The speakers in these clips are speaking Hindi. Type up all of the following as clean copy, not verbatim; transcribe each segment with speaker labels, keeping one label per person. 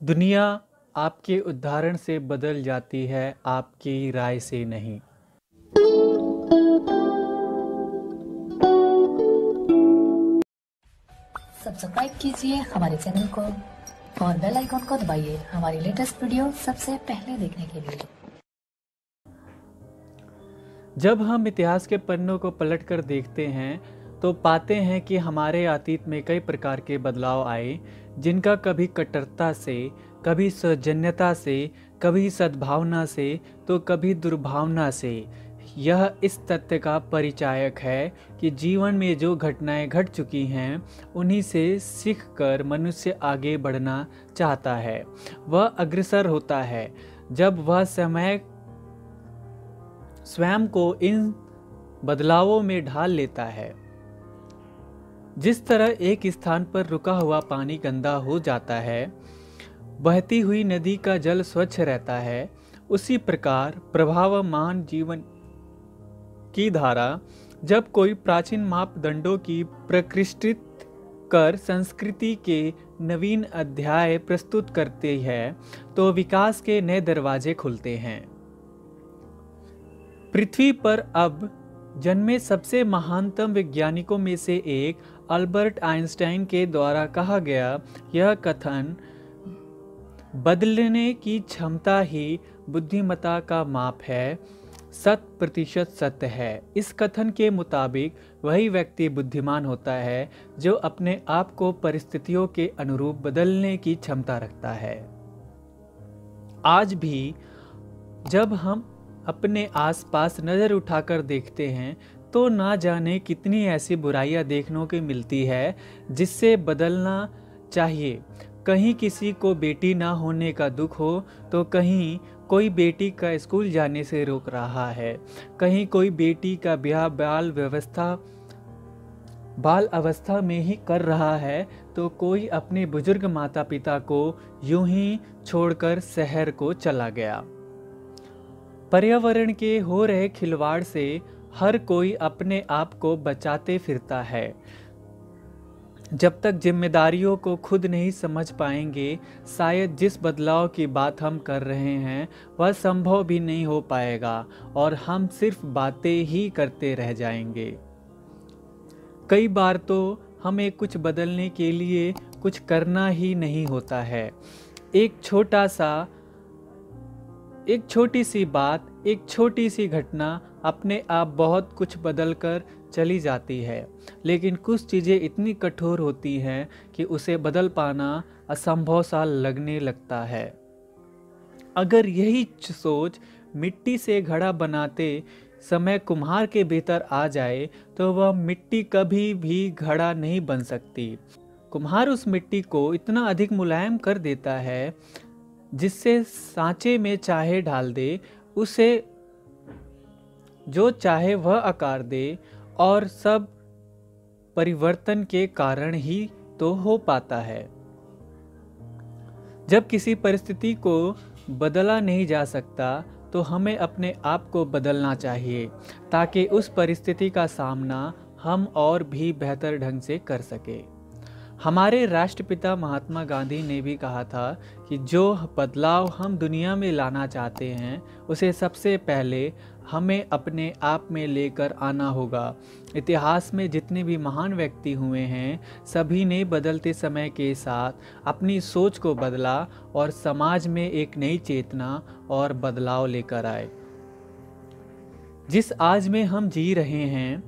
Speaker 1: दुनिया आपके उदाहरण से बदल जाती है, आपकी राय से नहीं।
Speaker 2: सब्सक्राइब कीजिए हमारे चैनल को और बेल आइकॉन को दबाइए हमारी लेटेस्ट वीडियो सबसे पहले देखने के लिए।
Speaker 1: जब हम इतिहास के पन्नों को पलटकर देखते हैं तो पाते हैं कि हमारे अतीत में कई प्रकार के बदलाव आए, जिनका कभी कट्टरता से, कभी सौजन्यता से, कभी सद्भावना से तो कभी दुर्भावना से। यह इस तथ्य का परिचायक है कि जीवन में जो घटनाएं घट चुकी हैं उन्हीं से सीखकर मनुष्य आगे बढ़ना चाहता है। वह अग्रसर होता है जब वह समय स्वयं को इन बदलावों में ढाल लेता है। जिस तरह एक स्थान पर रुका हुआ पानी गंदा हो जाता है, बहती हुई नदी का जल स्वच्छ रहता है, उसी प्रकार प्रभावमान जीवन की धारा जब कोई प्राचीन मापदंडों की प्रकृष्टित कर संस्कृति के नवीन अध्याय प्रस्तुत करती है तो विकास के नए दरवाजे खुलते हैं। पृथ्वी पर अब जन्मे सबसे महानतम वैज्ञानिकों में से एक अल्बर्ट आइंस्टाइन के द्वारा कहा गया यह कथन, बदलने की क्षमता ही बुद्धिमत्ता का माप है, 100% सत्य है। इस कथन के मुताबिक वही व्यक्ति बुद्धिमान होता है जो अपने आप को परिस्थितियों के अनुरूप बदलने की क्षमता रखता है। आज भी जब हम अपने आसपास नज़र उठाकर देखते हैं तो ना जाने कितनी ऐसी बुराइयां देखने को मिलती है जिससे बदलना चाहिए। कहीं किसी को बेटी ना होने का दुख हो तो कहीं कोई बेटी का स्कूल जाने से रोक रहा है, कहीं कोई बेटी का ब्याह बाल अवस्था में ही कर रहा है तो कोई अपने बुजुर्ग माता पिता को यूं ही छोड़कर शहर को चला गया। पर्यावरण के हो रहे खिलवाड़ से हर कोई अपने आप को बचाते फिरता है। जब तक जिम्मेदारियों को खुद नहीं समझ पाएंगे, शायद जिस बदलाव की बात हम कर रहे हैं वह संभव भी नहीं हो पाएगा और हम सिर्फ बातें ही करते रह जाएंगे। कई बार तो हमें कुछ बदलने के लिए कुछ करना ही नहीं होता है। एक छोटी सी बात, एक छोटी सी घटना अपने आप बहुत कुछ बदल कर चली जाती है, लेकिन कुछ चीज़ें इतनी कठोर होती हैं कि उसे बदल पाना असंभव सा लगने लगता है। अगर यही सोच मिट्टी से घड़ा बनाते समय कुम्हार के भीतर आ जाए तो वह मिट्टी कभी भी घड़ा नहीं बन सकती। कुम्हार उस मिट्टी को इतना अधिक मुलायम कर देता है जिससे सांचे में चाहे डाल दे, उसे जो चाहे वह आकार दे, और सब परिवर्तन के कारण ही तो हो पाता है। जब किसी परिस्थिति को बदला नहीं जा सकता तो हमें अपने आप को बदलना चाहिए ताकि उस परिस्थिति का सामना हम और भी बेहतर ढंग से कर सके। हमारे राष्ट्रपिता महात्मा गांधी ने भी कहा था कि जो बदलाव हम दुनिया में लाना चाहते हैं उसे सबसे पहले हमें अपने आप में लेकर आना होगा। इतिहास में जितने भी महान व्यक्ति हुए हैं सभी ने बदलते समय के साथ अपनी सोच को बदला और समाज में एक नई चेतना और बदलाव लेकर आए। जिस आज में हम जी रहे हैं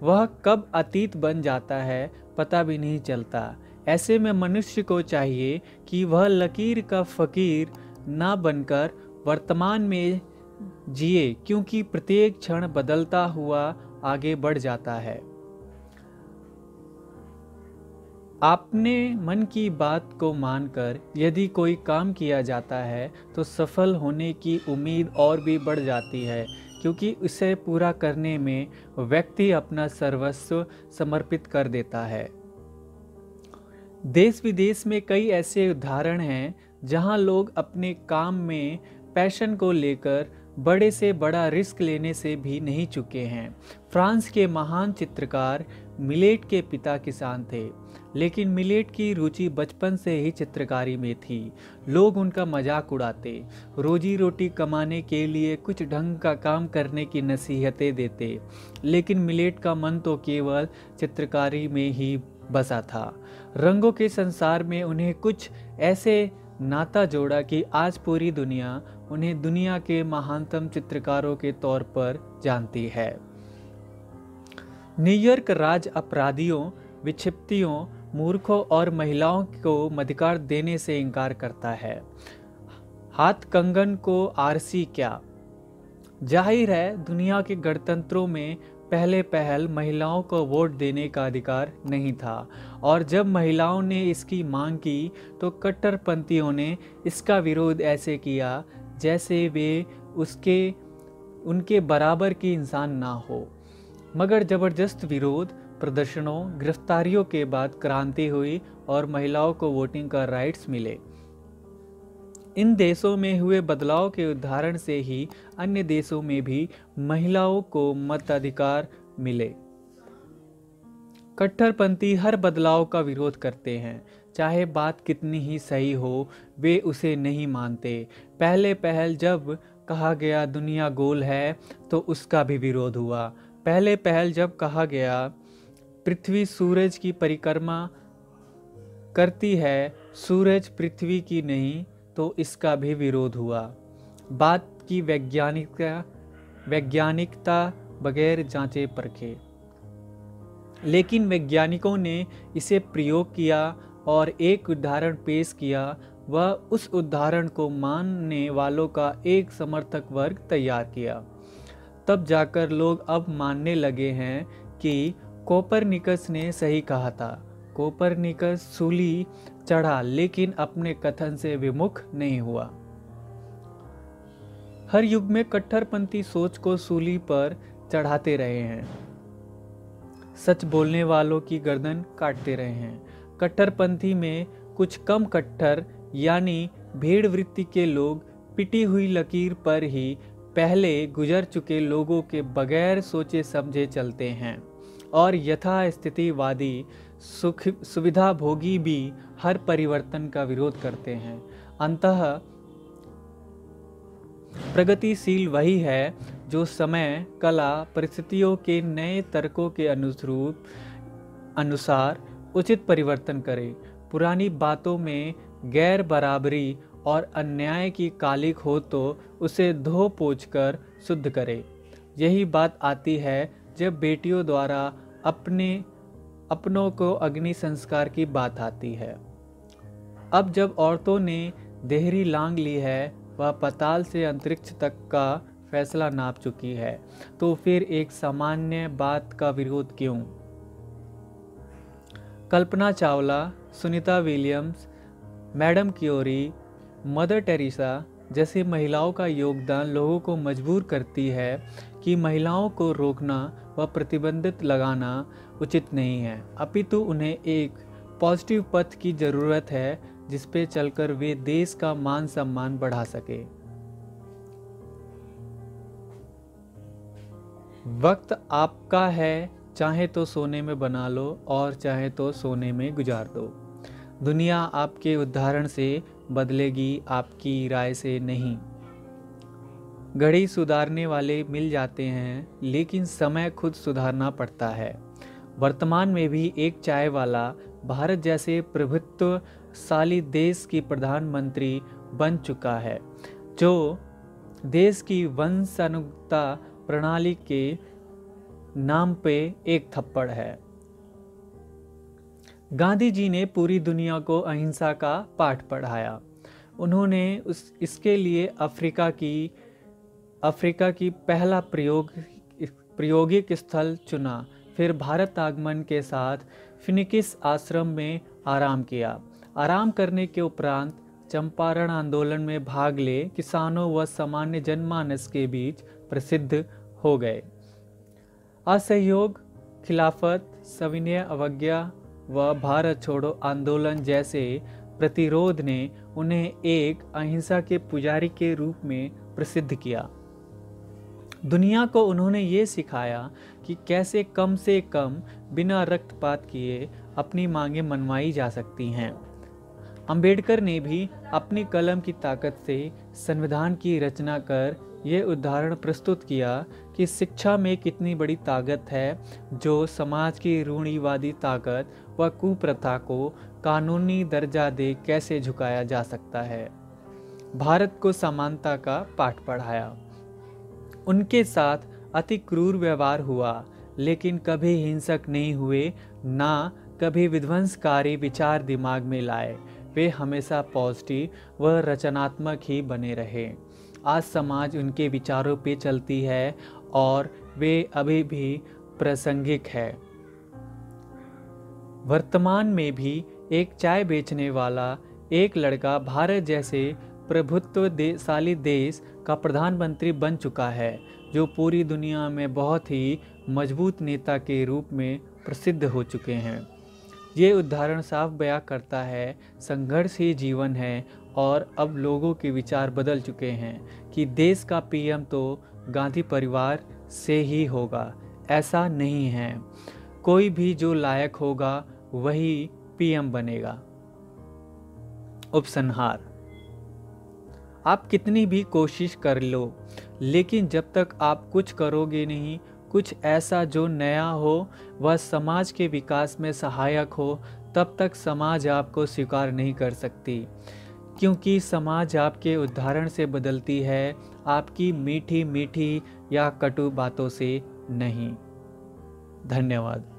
Speaker 1: वह कब अतीत बन जाता है पता भी नहीं चलता। ऐसे में मनुष्य को चाहिए कि वह लकीर का फकीर ना बनकर वर्तमान में जिए, क्योंकि प्रत्येक क्षण बदलता हुआ आगे बढ़ जाता है। आपने मन की बात को मानकर यदि कोई काम किया जाता है तो सफल होने की उम्मीद और भी बढ़ जाती है, क्योंकि इसे पूरा करने में व्यक्ति अपना सर्वस्व समर्पित कर देता है। देश विदेश में कई ऐसे उदाहरण हैं जहां लोग अपने काम में पैशन को लेकर बड़े से बड़ा रिस्क लेने से भी नहीं चुके हैं। फ्रांस के महान चित्रकार मिलेट के पिता किसान थे, लेकिन मिलेट की रुचि बचपन से ही चित्रकारी में थी। लोग उनका मजाक उड़ाते, रोजी रोटी कमाने के लिए कुछ ढंग का काम करने की नसीहतें देते, लेकिन मिलेट का मन तो केवल चित्रकारी में ही बसा था। रंगों के संसार में उन्हें कुछ ऐसे नाता जोड़ा कि आज पूरी दुनिया उन्हें दुनिया के महानतम चित्रकारों के तौर पर जानती है। न्यूयॉर्क राज्य अपराधियों, विक्षिप्तियों, मूर्खों और महिलाओं को मधिकार देने से इनकार करता है। हाथ कंगन को आरसी क्या। जाहिर है दुनिया के गणतंत्रों में पहले पहल महिलाओं को वोट देने का अधिकार नहीं था, और जब महिलाओं ने इसकी मांग की तो कट्टरपंथियों ने इसका विरोध ऐसे किया जैसे वे उनके बराबर की इंसान ना हो। मगर जबरदस्त विरोध प्रदर्शनों, गिरफ्तारियों के बाद क्रांति हुई और महिलाओं को वोटिंग का राइट्स मिले। इन देशों में हुए बदलाव के उदाहरण से ही अन्य देशों में भी महिलाओं को मताधिकार मिले। कट्टरपंथी हर बदलाव का विरोध करते हैं, चाहे बात कितनी ही सही हो, वे उसे नहीं मानते। पहले पहल जब कहा गया दुनिया गोल है तो उसका भी विरोध हुआ। पहले पहल जब कहा गया पृथ्वी सूरज की परिक्रमा करती है, सूरज पृथ्वी की नहीं, तो इसका भी विरोध हुआ। बात की वैज्ञानिकता बगैर जांचे परखे, लेकिन वैज्ञानिकों ने इसे प्रयोग किया और एक उदाहरण पेश किया। वह उस उदाहरण को मानने वालों का एक समर्थक वर्ग तैयार किया। तब जाकर लोग अब मानने लगे हैं कि कोपरनिकस ने सही कहा था। कोपरनिकस सूली चढ़ा, लेकिन अपने कथन से विमुख नहीं हुआ। हर युग में कट्टरपंथी सोच को सूली पर चढ़ाते रहे हैं, सच बोलने वालों की गर्दन काटते रहे हैं। कट्टरपंथी में कुछ कम कट्टर यानी भेड़ वृत्ति के लोग पिटी हुई लकीर पर ही पहले गुजर चुके लोगों के बगैर सोचे समझे चलते हैं, और यथास्थितिवादी सुविधा भोगी भी हर परिवर्तन का विरोध करते हैं। अंततः प्रगतिशील वही है जो समय, कला, परिस्थितियों के नए तर्कों के अनुसार उचित परिवर्तन करे। पुरानी बातों में गैर बराबरी और अन्याय की कालिक हो तो उसे धो पोंछ कर शुद्ध करे। यही बात आती है जब बेटियों द्वारा अपनों को अग्नि संस्कार की बात आती है। अब जब औरतों ने देहरी लांग ली है, वह पाताल से अंतरिक्ष तक का फैसला नाप चुकी है, तो फिर एक सामान्य बात का विरोध क्यों? Kalpana Chawla, Sunita Williams, madam Curie, mother Teresa जैसी महिलाओं का योगदान लोगों को मजबूर करती है कि महिलाओं को रोकना व प्रतिबंधित लगाना उचित नहीं है, अपितु उन्हें एक पॉजिटिव पथ की जरूरत है जिस पे चलकर वे देश का मान सम्मान बढ़ा सके। वक्त आपका है, चाहे तो सोने में बना लो और चाहे तो सोने में गुजार दो। दुनिया आपके उदाहरण से बदलेगी, आपकी राय से नहीं। घड़ी सुधारने वाले मिल जाते हैं, लेकिन समय खुद सुधारना पड़ता है। वर्तमान में भी एक चाय वाला भारत जैसे प्रभुत्वशाली देश की प्रधानमंत्री बन चुका है, जो देश की वंशानुगता प्रणाली के नाम पे एक थप्पड़ है। गांधी जी ने पूरी दुनिया को अहिंसा का पाठ पढ़ाया। उन्होंने इसके लिए अफ्रीका की पहला प्रायोगिक स्थल चुना, फिर भारत आगमन के साथ फिनिक्स आश्रम में आराम किया। आराम करने के उपरांत चंपारण आंदोलन में भाग ले किसानों व सामान्य जनमानस के बीच प्रसिद्ध हो गए। असहयोग, खिलाफत, सविनय अवज्ञा व भारत छोड़ो आंदोलन जैसे प्रतिरोध ने उन्हें एक अहिंसा के पुजारी के रूप में प्रसिद्ध किया। दुनिया को उन्होंने ये सिखाया कि कैसे कम से कम बिना रक्तपात किए अपनी मांगें मनवाई जा सकती हैं। अंबेडकर ने भी अपनी कलम की ताकत से संविधान की रचना कर ये उदाहरण प्रस्तुत किया कि शिक्षा में कितनी बड़ी ताकत है, जो समाज की रूढ़िवादी ताकत व कुप्रथा को कानूनी दर्जा दे कैसे झुकाया जा सकता है। भारत को समानता का पाठ पढ़ाया। उनके साथ अति क्रूर व्यवहार हुआ, लेकिन कभी हिंसक नहीं हुए, ना कभी विध्वंसकारी विचार दिमाग में लाए। वे हमेशा पॉजिटिव व रचनात्मक ही बने रहे। आज समाज उनके विचारों पे चलती है और वे अभी भी प्रासंगिक है। वर्तमान में भी एक चाय बेचने वाला एक लड़का भारत जैसे प्रभुत्वशाली देश का प्रधानमंत्री बन चुका है, जो पूरी दुनिया में बहुत ही मजबूत नेता के रूप में प्रसिद्ध हो चुके हैं। ये उदाहरण साफ बयां करता है संघर्ष ही जीवन है, और अब लोगों के विचार बदल चुके हैं कि देश का पीएम तो गांधी परिवार से ही होगा। ऐसा नहीं है, कोई भी जो लायक होगा वही पीएम बनेगा। उपसंहार, आप कितनी भी कोशिश कर लो, लेकिन जब तक आप कुछ करोगे नहीं, कुछ ऐसा जो नया हो व समाज के विकास में सहायक हो, तब तक समाज आपको स्वीकार नहीं कर सकती, क्योंकि समाज आपके उदाहरण से बदलती है, आपकी मीठी मीठी या कटु बातों से नहीं। धन्यवाद।